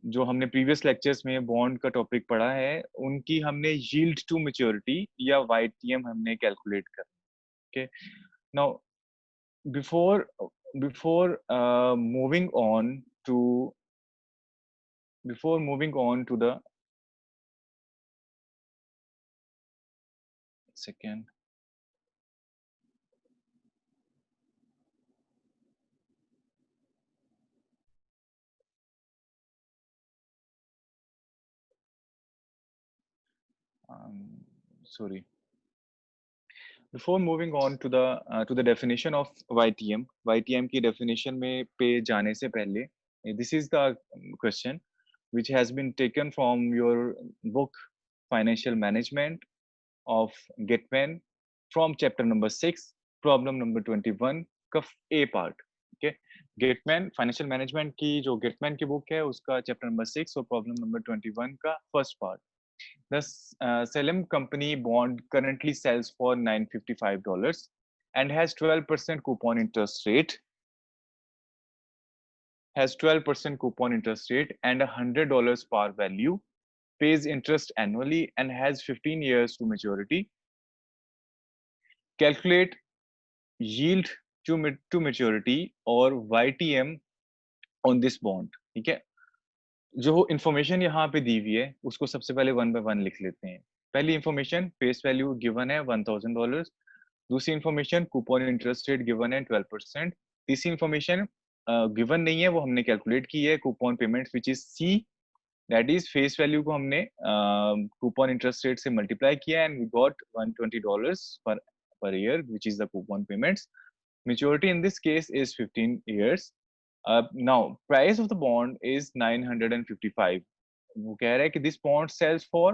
जो हमने previous lectures में बॉन्ड का टॉपिक पढ़ा है, उनकी हमने यील्ड टू मैच्योरिटी या वाईटीएम हमने कैलकुलेट कर। Okay, now before before moving on to before moving on to the second sorry, before moving on to the definition of YTM की definition में पे जाने से पहले, this is the question which has been taken from your book Financial Management of Getman from chapter number 6, problem number 21 का A part. Okay, Getman Financial Management की जो Getman की book है उसका chapter number 6 और problem number 21 का first part. The Salem company bond currently sells for $955 and has 12% coupon interest rate. Has 12% coupon interest rate and $100 par value. Pays interest annually and has 15 years to maturity. Calculate yield to maturity or YTM on this bond. ठीक है, जो information यहाँ पे दी हुई है उसको सबसे पहले वन बाय वन लिख लेते हैं। पहली इंफॉर्मेशन फेस वैल्यू गिवन है $1000, दूसरी information coupon interest rate given है 12%, तीसरी इंफॉर्मेशन गिवन नहीं है, वो हमने कैलकुलेट की है coupon payments which is C, that is face value को हमने कूपन इंटरेस्ट रेट से मल्टीप्लाई किया and we got $120 per year which is the coupon payments. Maturity in this case is 15 years. Now, price of the bond is 955. वो कह रहा है कि this bond sells for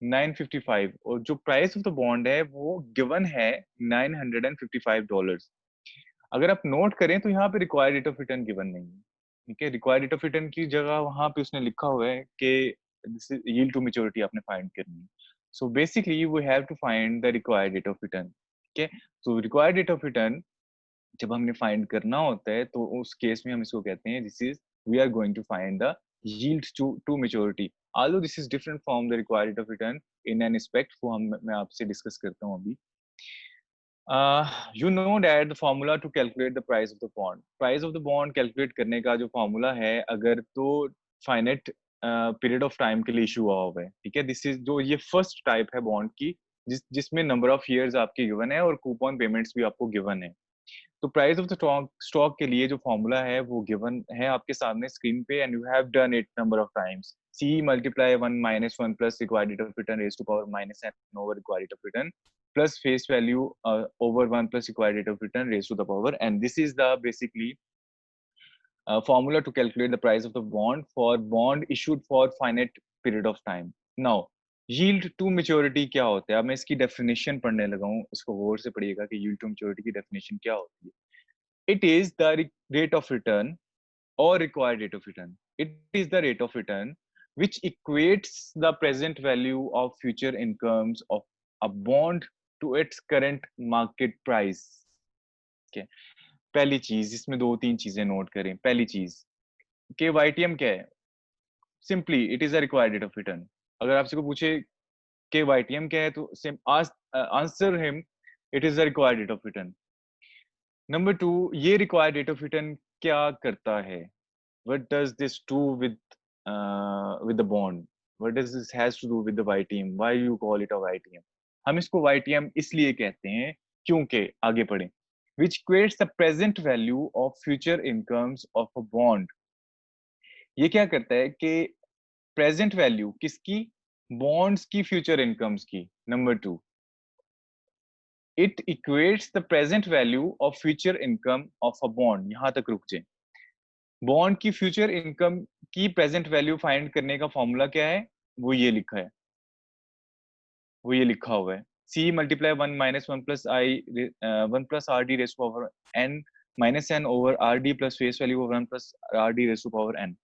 955 और जो price of the bond है वो given है $955. अगर आप नोट करें तो यहाँ पे required rate of return given नहीं है। ठीक है, required rate of return की जगह वहाँ पे उसने लिखा हुआ है कि this is yield to maturity आपने find करनी है। So basically we have to find the required rate of return. ठीक है, so required rate of return जब हमने फाइंड करना होता है तो उस केस में हम इसको कहते हैं this is we are going to find the yield to maturity, although this is different from the required rate of return in an aspect वो हम मैं आपसे डिस्कस करता हूँ अभी। You know that the formula to calculate the price of the bond, price of the bond calculate करने का जो formula है अगर तो finite period of time के लिए इशू हुआ हुआ है। ठीक है, दिस इज जो ये फर्स्ट टाइप है बॉन्ड की जिसमें नंबर ऑफ ईयर्स आपके गिवन है और कूपन पेमेंट्स भी आपको गिवन है। तो प्राइस ऑफ द स्टॉक के लिए जो फॉर्मूला है वो गिवन है आपके सामने स्क्रीन पे and you have done it number of times. C multiply 1 minus 1 plus required rate of return raise to power minus N over required rate of return plus face value over 1 plus required rate of return raised to the power, and this is the basically formula to calculate the price of the bond for bond issued for finite period of time. Now yield to maturity क्या होता है, अब मैं इसकी definition पढ़ने लगा हूँ, इसको गौर से पढ़िएगा कि yield to maturity की डेफिनेशन क्या होती है। It is the rate of return or required rate of return. It is the rate of return which equates the present value of future incomes of a bond to its current market price. Okay. पहली चीज, इसमें दो तीन चीजें note करें। पहली चीज के वाईटीएम क्या है, simply it is a required rate of return. अगर आपसे को पूछे के वाईटीएम क्या है तो answer him it is a required rate of return. Number two, ये रिक्वायर्ड रेट ऑफ रिटर्न क्या करता है, what does this do with the bond, what does this has to do with the YTM, why you call it a YTM? हम इसको YTM इसलिए कहते हैं क्योंकि आगे पढ़ें which creates the present value of future incomes of a bond। ये क्या करता है कि प्रेजेंट वैल्यू किसकी, बॉन्ड्स की फ्यूचर इनकम्स की। Number two, it equates the present value of future income of a bond. यहां तक रुक जाए, बॉन्ड की फ्यूचर इनकम की प्रेजेंट वैल्यू फाइंड करने का फॉर्मूला क्या है, वो ये लिखा है, वो ये लिखा हुआ है C multiply 1 minus 1 plus I 1 plus R D raise power N minus N over R D plus face value 1 plus R D raise power N.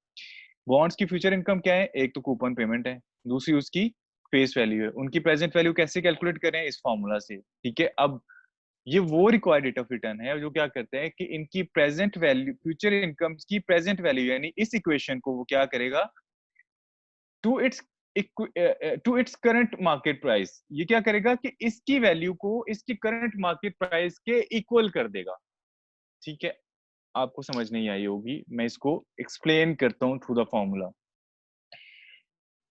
Bonds की फ्यूचर इनकम क्या है, एक तो कूपन पेमेंट है, दूसरी उसकी फेस वैल्यू है। उनकी प्रेजेंट वैल्यू कैसे कैलकुलेट करें, इस फॉर्मूला से। ठीक है, अब ये वो रिक्वायर्ड रेट ऑफ रिटर्न है जो क्या करते हैं कि इनकी प्रेजेंट वैल्यू फ्यूचर इनकम की प्रेजेंट वैल्यू यानी इस इक्वेशन को वो क्या करेगा, to its to its current market price. ये क्या करेगा कि इसकी वैल्यू को इसकी करंट मार्केट प्राइस के इक्वल कर देगा। ठीक है, आपको समझ नहीं आई होगी, मैं इसको एक्सप्लेन करता हूँ through the formula.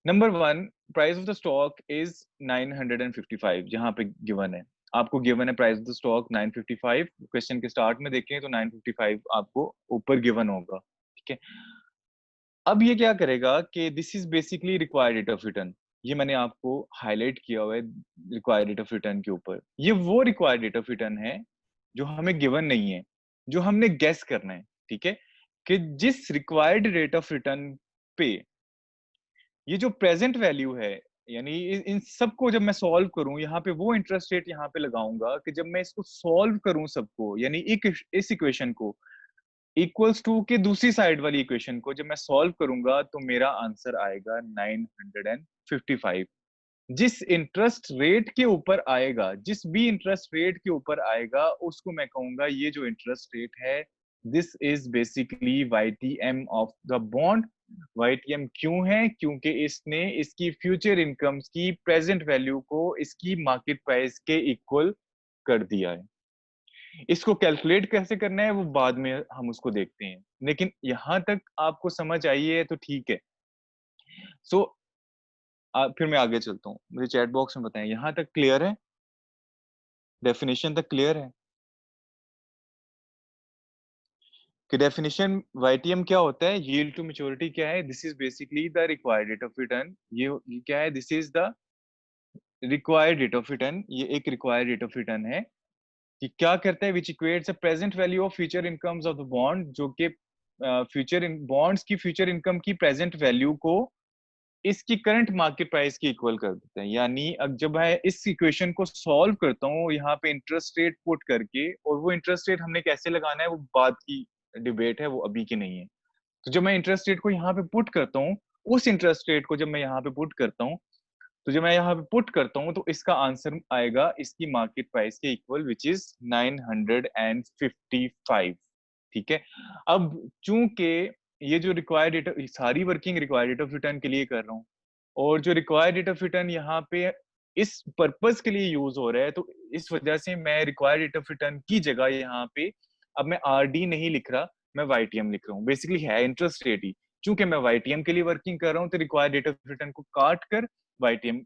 Number one, price of the stock is 955, जहां पे गिवन है, आपको गिवन है price of the stock 955। Question के स्टार्ट में देखें तो 955 आपको ऊपर गिवन होगा। ठीक है, अब ये क्या करेगा कि this is basically required rate of return. ये मैंने आपको हाईलाइट किया हुआ है रिक्वायर्ड रेट ऑफ रिटर्न के ऊपर। ये वो रिक्वायर्ड रेट ऑफ रिटर्न है जो हमें गिवन नहीं है, जो हमने गेस करना है। ठीक है, कि जिस रिक्वायर्ड रेट ऑफ रिटर्न पे ये जो प्रेजेंट वैल्यू है, यानी इन सबको जब मैं सॉल्व करूं, यहाँ पे वो इंटरेस्ट रेट यहाँ पे लगाऊंगा कि जब मैं इसको सॉल्व करूं सबको, यानी इस इक्वेशन को इक्वल्स टू के दूसरी साइड वाली इक्वेशन को जब मैं सॉल्व करूंगा तो मेरा आंसर आएगा 955। जिस इंटरेस्ट रेट के ऊपर आएगा, जिस भी इंटरेस्ट रेट के ऊपर आएगा, उसको मैं कहूंगा ये जो इंटरेस्ट रेट है, this is basically YTM of the bond. YTM क्यों है? क्योंकि इसने इसकी फ्यूचर इनकम्स की प्रेजेंट वैल्यू को इसकी मार्केट प्राइस के इक्वल कर दिया है। इसको कैलकुलेट कैसे करना है वो बाद में हम उसको देखते हैं, लेकिन यहां तक आपको समझ आई है तो ठीक है। सो फिर मैं आगे चलता हूँ, मुझे चैट बॉक्स में बताएं यहाँ तक क्लियर है, डेफिनेशन तक क्लियर है कि डेफिनेशन YTM क्या होता है, यील्ड टू मैच्योरिटी क्या है, this is basically the required rate of return. ये क्या है, this is the required rate of return. ये एक रिक्वायर्ड रेट ऑफ रिटर्न है कि क्या करता है, which equates a present value of future incomes of the bond, जो कि फ्यूचर बॉन्ड्स की फ्यूचर इनकम की प्रेजेंट वैल्यू को इसकी करंट मार्केट प्राइस की इक्वल कर देते हैं। यानी अब जब मैं इस इक्वेशन को सॉल्व करता हूँ यहाँ पे इंटरेस्ट रेट पुट करके, और वो इंटरेस्ट रेट हमने कैसे लगाना है वो बात की डिबेट है, वो अभी की नहीं है। तो जब मैं इंटरेस्ट रेट को यहाँ पे पुट करता हूँ, उस इंटरेस्ट रेट को जब मैं यहाँ पे पुट करता हूँ, तो जब मैं यहाँ पे पुट करता हूँ तो इसका आंसर आएगा इसकी मार्केट प्राइस के इक्वल, विच इज 955। ठीक है, अब चूंकि ये जो रिक्वायर्ड रेट, सारी working required rate of return के लिए कर रहा हूँ, और जो रिक्वायर्ड रेट ऑफ रिटर्न यहाँ पे इस पर्पस के लिए यूज हो रहा है, तो इस वजह से मैं रिक्वायर्ड रेट ऑफ रिटर्न की जगह यहाँ पे अब मैं RD नहीं लिख रहा, मैं YTM लिख रहा हूँ। बेसिकली है इंटरेस्ट रेट ही, चूंकि मैं YTM के लिए वर्किंग कर रहा हूँ तो रिक्वायर्ड रेट ऑफ रिटर्न को काट कर YTM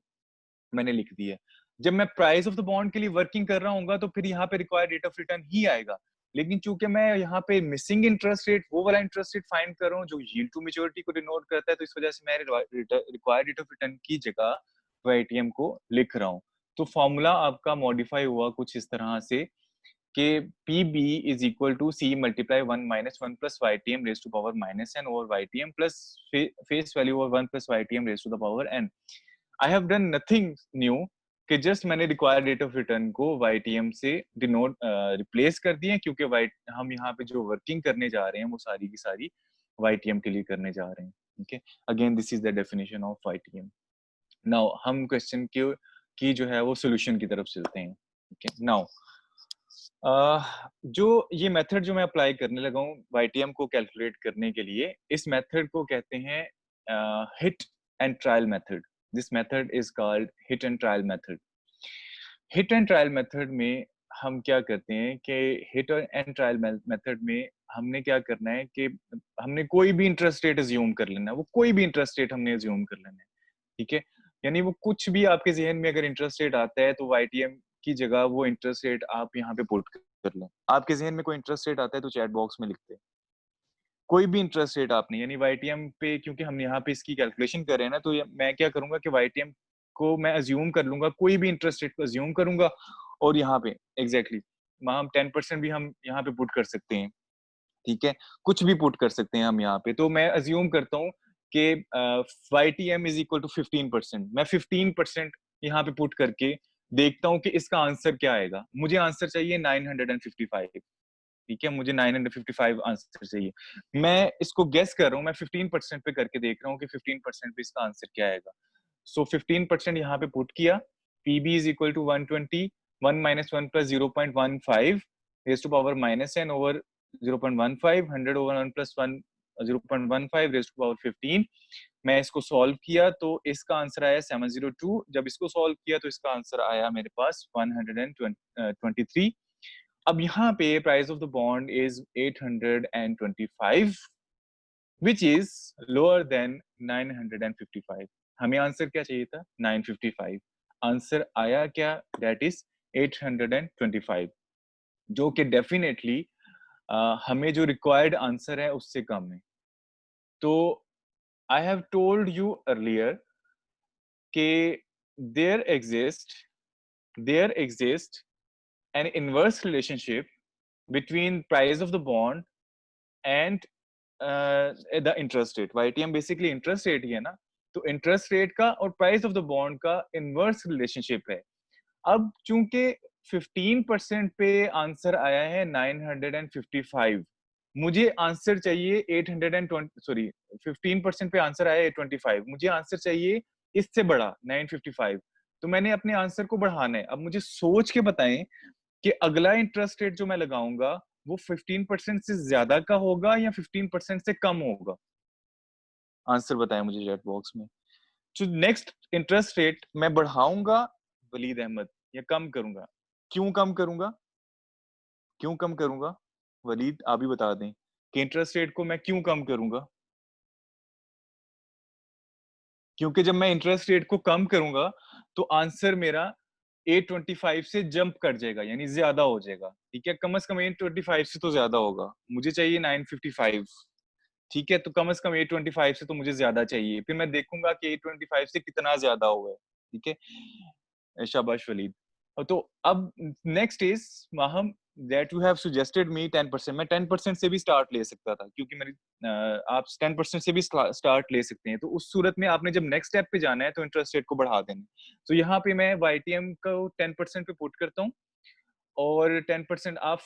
मैंने लिख दिया। जब मैं प्राइस ऑफ द बॉन्ड के लिए वर्किंग कर रहा हूँ तो फिर यहाँ पे रिक्वायर्ड रेट ऑफ रिटर्न ही आएगा। लेकिन चूंकि मैं यहाँ पे मिसिंग इंटरेस्ट रेट, वो वाला इंटरेस्ट रेट फाइंड कर रहा हूँ जो यील्ड टू मैच्योरिटी को डिनोट करता है, तो इस वजह से मैं रिक्वायर्ड रेट ऑफ रिटर्न की जगह YTM को लिख रहा हूँ। तो फॉर्मूला आपका मॉडिफाई हुआ कुछ इस तरह से कि PB is equal to C multiply 1 minus 1 plus YTM raise to power minus n over YTM plus face value over 1 plus YTM raise to the power n। I have done nothing new, कि just मैंने required rate of return को YTM से denote replace कर दिए, क्योंकि हम यहाँ पे जो वर्किंग करने जा रहे हैं वो सारी की सारी YTM के लिए करने जा रहे हैं। ठीक है, again this is the definition of YTM। Now हम क्वेश्चन की जो है वो सोल्यूशन की तरफ चलते हैं। ठीक है, नाउ जो ये मेथड जो मैं अप्लाई करने लगा हूँ YTM को कैलकुलेट करने के लिए, इस मेथड को कहते हैं hit and trial method. This method is called hit and trial method. Hit and trial method में हम क्या करते हैं कि हिट एंड ट्रायल मेथड में हमने क्या करना है कि हमने कोई भी इंटरेस्ट रेट अज्यूम कर लेना है, वो कोई भी इंटरेस्ट रेट हमने अज्यूम कर लेना है। ठीक है, यानी वो कुछ भी आपके जहन में अगर इंटरेस्ट रेट आता है तो YTM की जगह वो इंटरेस्ट रेट आप यहाँ पे पुट कर लें। आपके जहन में कोई इंटरेस्ट रेट आता है तो चैट बॉक्स में लिखते हैं, कोई भी इंटरेस्ट रेट आपने, यानी YTM पे, क्योंकि हम यहाँ पे इसकी कैलकुलेशन कर रहे हैं ना, तो मैं क्या करूंगा कि YTM को मैं अज्यूम कर लूंगा, कोई भी इंटरेस्ट रेट को अज्यूम करूंगा, और यहाँ पे एग्जैक्टली हम 10% भी हम यहाँ पे पुट कर सकते हैं। ठीक है, कुछ भी पुट कर सकते हैं हम यहाँ पे। तो मैं अज्यूम करता हूँ कि YTM इज इक्वल टू 15%। मैं 15% यहाँ पे पुट करके देखता हूँ कि इसका आंसर क्या आएगा। मुझे आंसर चाहिए 955। ठीक है, मुझे 955 आंसर चाहिए। मैं इसको गेस कर रहा हूँ, मैं 15% पे करके देख रहा हूँ कि 15% पे इसका आंसर क्या आएगा। सो 15% यहाँ पे पुट किया, PB is equal to 120, 1 minus 1 plus 0.15 raise to power minus n over 0.15, 100 over 1 plus 1 0.15 raise to power 15। मैं इसको सॉल्व किया तो इसका आंसर आया 702। जब इसको सॉल्व किया तो इसका आंसर आया मेरे पास 123। अब यहाँ पे price of the bond is 825 which is lower than 955। हमें आंसर क्या चाहिए था? 955। आंसर आया क्या? दैट इज 825, जो कि डेफिनेटली हमें जो रिक्वायर्ड आंसर है उससे कम है। तो I have told you earlier कि there exist an inverse relationship between price of the bond and the interest rate. YTM basically interest rate ही है ना, तो इंटरेस्ट रेट का और प्राइस ऑफ द बॉन्ड का इनवर्स रिलेशनशिप है। अब चूंकि 15% पे आंसर आया है 955, मुझे आंसर चाहिए 820, सॉरी 15% पे आंसर आया है 825, मुझे आंसर चाहिए इससे बड़ा 955। तो मैंने अपने आंसर को बढ़ाना है। अब मुझे सोच के बताएं कि अगला इंटरेस्ट रेट जो मैं लगाऊंगा वो 15% से ज्यादा का होगा या 15% से कम होगा? आंसर बताएं मुझे चैट बॉक्स में। जो नेक्स्ट इंटरेस्ट रेट मैं बढ़ाऊंगा वलीद अहमद, या कम करूंगा? क्यों कम करूंगा? क्यों कम करूंगा? वलीद आप भी बता दें कि इंटरेस्ट रेट को मैं क्यों कम करूंगा? क्योंकि जब मैं इंटरेस्ट रेट को कम करूंगा तो आंसर मेरा 825 से जंप कर जाएगा, यानी ज्यादा हो जाएगा। ठीक है, कम से कम 825 से तो ज्यादा होगा। मुझे चाहिए 955, ठीक है, तो कम से कम 825 से तो मुझे ज्यादा चाहिए। फिर मैं देखूंगा कि 825 से कितना ज्यादा हुआ है। ठीक है, शाबाश वलीद। तो अब next is Maham, that you have suggested me 10%। मैं 10% से भी स्टार्ट ले सकता था, क्योंकि मेरी आप 10% से भी स्टार्ट ले सकते हैं। तो उस सूरत में आपने जब नेक्स्ट स्टेप पे जाना है तो इंटरेस्ट रेट को बढ़ा देना। तो यहाँ पे मैं YTM को 10% पे पुट करता हूँ, और 10% आप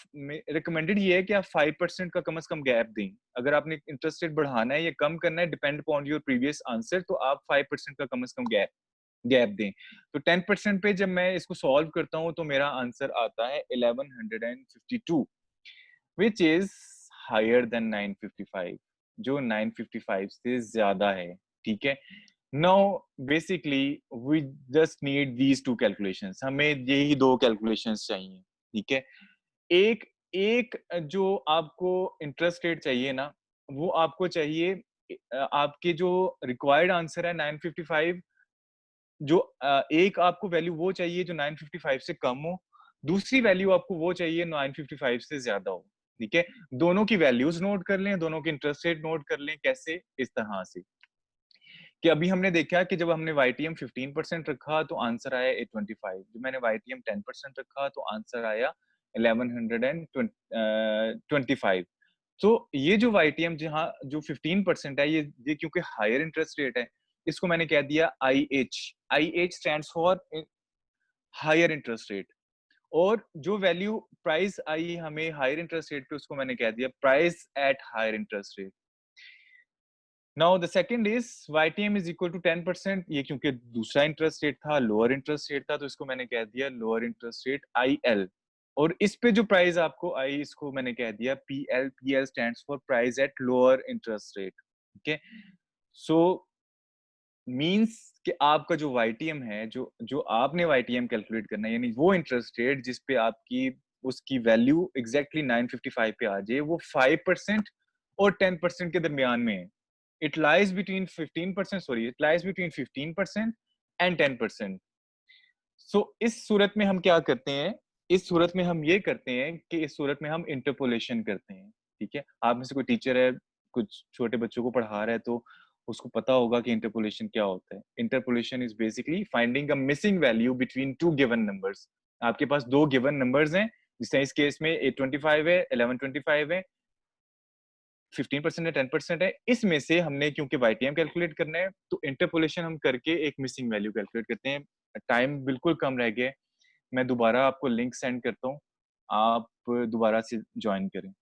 रिकमेंडेड ये है कि आप 5% का कम से कम गैप दें। अगर आपने इंटरेस्ट रेट बढ़ाना है या कम करना है, depend upon your previous answer, तो आप 5% का कम से कम गैप गैप दें। तो 10% पे जब मैं इसको सॉल्व करता हूँ तो मेरा आंसर आता है 1152, विच इज हायर देन 955, जो 955 से ज्यादा है। ठीक है, now basically we just need these two calculations. हमें यही दो कैलकुलेशंस चाहिए। ठीक है, एक एक जो आपको इंटरेस्ट रेट चाहिए ना, वो आपको चाहिए आपके जो रिक्वायर्ड आंसर है 955, जो एक आपको वैल्यू वो चाहिए जो 955 से कम हो, दूसरी वैल्यू आपको वो चाहिए 955 से ज्यादा हो। ठीक है, दोनों की वैल्यूज नोट कर लें, दोनों के इंटरेस्ट रेट नोट कर लें। कैसे? इस तरह से कि अभी हमने देखा कि जब हमने YTM 15% रखा तो आंसर आया 825, जब मैंने YTM 10% रखा तो आंसर आया 1125। तो ये जो YTM जहाँ जो 15% है, ये क्योंकि हायर इंटरेस्ट रेट है, इसको मैंने कह दिया IH। IH stands for higher interest rate. और जो वैल्यू प्राइस आई हमें हायर इंटरेस्ट रेट पे, उसको मैंने कह दिया price at higher interest rate. Now the second is YTM is equal to 10%। ये क्योंकि दूसरा इंटरेस्ट रेट था, लोअर इंटरेस्ट रेट था, तो इसको मैंने कह दिया लोअर इंटरेस्ट रेट IL। और इस पे जो प्राइस आपको आई, इसको मैंने कह दिया PL। PL stands for price at lower interest rate. ठीक है, सो मींस कि आपका जो YTM है, जो आपने YTM कैलकुलेट करना है, यानी वो इंटरेस्ट रेट जिस पे आपकी उसकी वैल्यू एग्जैक्टली 955 पे आ जाए, वो 5% और 10% के दरमियान में है। It lies between 15%, sorry, it lies between 15% and 10%। So इस सूरत में हम क्या करते हैं? इस सूरत में हम ये करते हैं कि इस सूरत में हम इंटरपोलेशन करते हैं। ठीक है, आप में से कोई टीचर है, कुछ छोटे बच्चों को पढ़ा रहा है, तो उसको पता होगा कि इंटरपोलेशन क्या होता है। Interpolation is basically finding a missing value between two given numbers. आपके पास दो गिवन नंबर्स हैं, जिससे इस केस में 825 है, 1125 है, 15% है, 10% है। इसमें से हमने क्योंकि YTM कैलकुलेट करना है, तो इंटरपोलेशन हम करके एक मिसिंग वैल्यू कैलकुलेट करते हैं। टाइम बिल्कुल कम रह गया है, मैं दोबारा आपको लिंक सेंड करता हूँ, आप दोबारा से ज्वाइन करें।